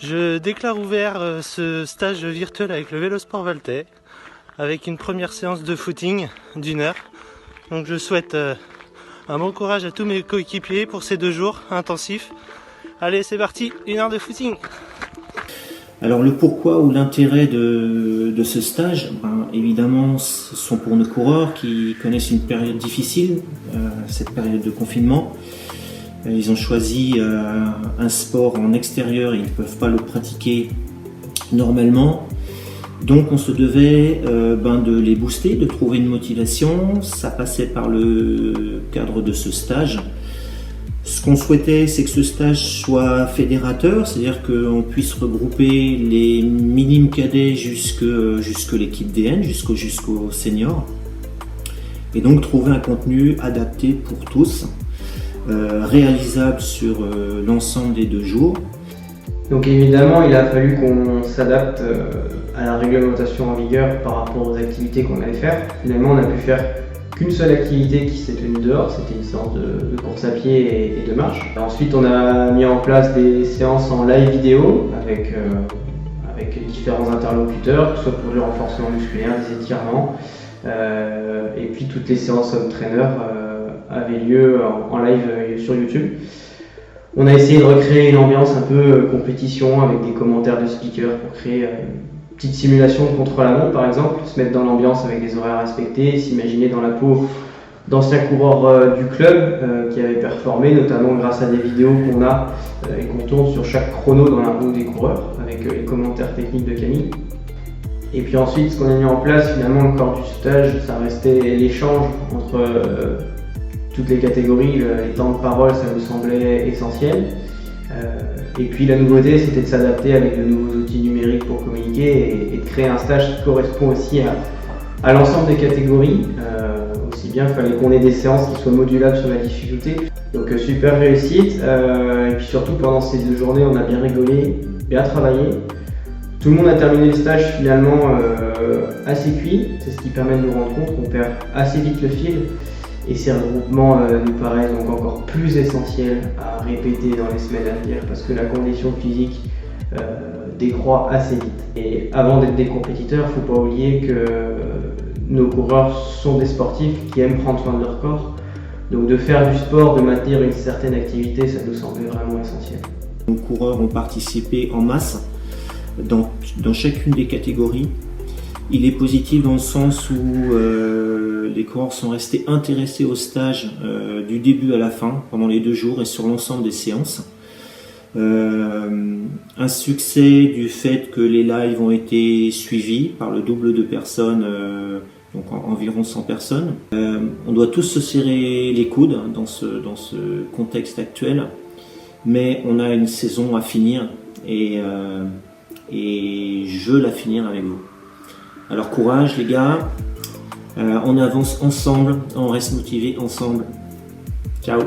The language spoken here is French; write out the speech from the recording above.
Je déclare ouvert ce stage virtuel avec le Vélosport Valtais, avec une première séance de footing d'1 heure. Donc je souhaite un bon courage à tous mes coéquipiers pour ces 2 jours intensifs. Allez, c'est parti, 1 heure de footing. Alors le pourquoi ou l'intérêt de ce stage, évidemment ce sont pour nos coureurs qui connaissent une période difficile, cette période de confinement. Ils ont choisi un sport en extérieur et ils ne peuvent pas le pratiquer normalement. Donc on se devait de les booster, de trouver une motivation. Ça passait par le cadre de ce stage. Ce qu'on souhaitait, c'est que ce stage soit fédérateur, c'est-à-dire qu'on puisse regrouper les minimes cadets jusque l'équipe DN, jusqu'aux seniors. Et donc trouver un contenu adapté pour tous. Réalisable sur l'ensemble des 2 jours. Donc évidemment, il a fallu qu'on s'adapte à la réglementation en vigueur par rapport aux activités qu'on allait faire. Finalement, on a pu faire qu'une seule activité qui s'est tenue dehors, c'était une séance de course à pied et de marche. Ensuite, on a mis en place des séances en live vidéo avec différents interlocuteurs, que ce soit pour le renforcement musculaire, des étirements, et puis toutes les séances home trainer avait lieu en live sur YouTube. On a essayé de recréer une ambiance un peu compétition avec des commentaires de speakers pour créer une petite simulation de contre-la-montre par exemple, se mettre dans l'ambiance avec des horaires respectés, s'imaginer dans la peau d'anciens coureurs du club qui avaient performé, notamment grâce à des vidéos qu'on a et qu'on tourne sur chaque chrono dans la roue des coureurs avec les commentaires techniques de Camille. Et puis ensuite, ce qu'on a mis en place, finalement, le corps du stage, ça restait l'échange entre toutes les catégories, les temps de parole, ça nous semblait essentiel. Et puis la nouveauté, c'était de s'adapter avec de nouveaux outils numériques pour communiquer et de créer un stage qui correspond aussi à l'ensemble des catégories. Aussi bien, il fallait qu'on ait des séances qui soient modulables sur la difficulté. Donc super réussite. Et puis surtout, pendant ces 2 journées, on a bien rigolé, bien travaillé. Tout le monde a terminé le stage finalement assez cuit. C'est ce qui permet de nous rendre compte qu'on perd assez vite le fil. Et ces regroupements nous paraissent donc encore plus essentiels à répéter dans les semaines à venir parce que la condition physique décroît assez vite. Et avant d'être des compétiteurs, il ne faut pas oublier que nos coureurs sont des sportifs qui aiment prendre soin de leur corps. Donc de faire du sport, de maintenir une certaine activité, ça nous semble vraiment essentiel. Nos coureurs ont participé en masse dans chacune des catégories. Il est positif dans le sens où les coureurs sont restés intéressés au stage du début à la fin, pendant les 2 jours et sur l'ensemble des séances. Un succès du fait que les lives ont été suivis par le double de personnes, donc environ 100 personnes. On doit tous se serrer les coudes dans ce contexte actuel, mais on a une saison à finir et je veux la finir avec vous. Alors courage les gars, on avance ensemble, on reste motivés ensemble. Ciao.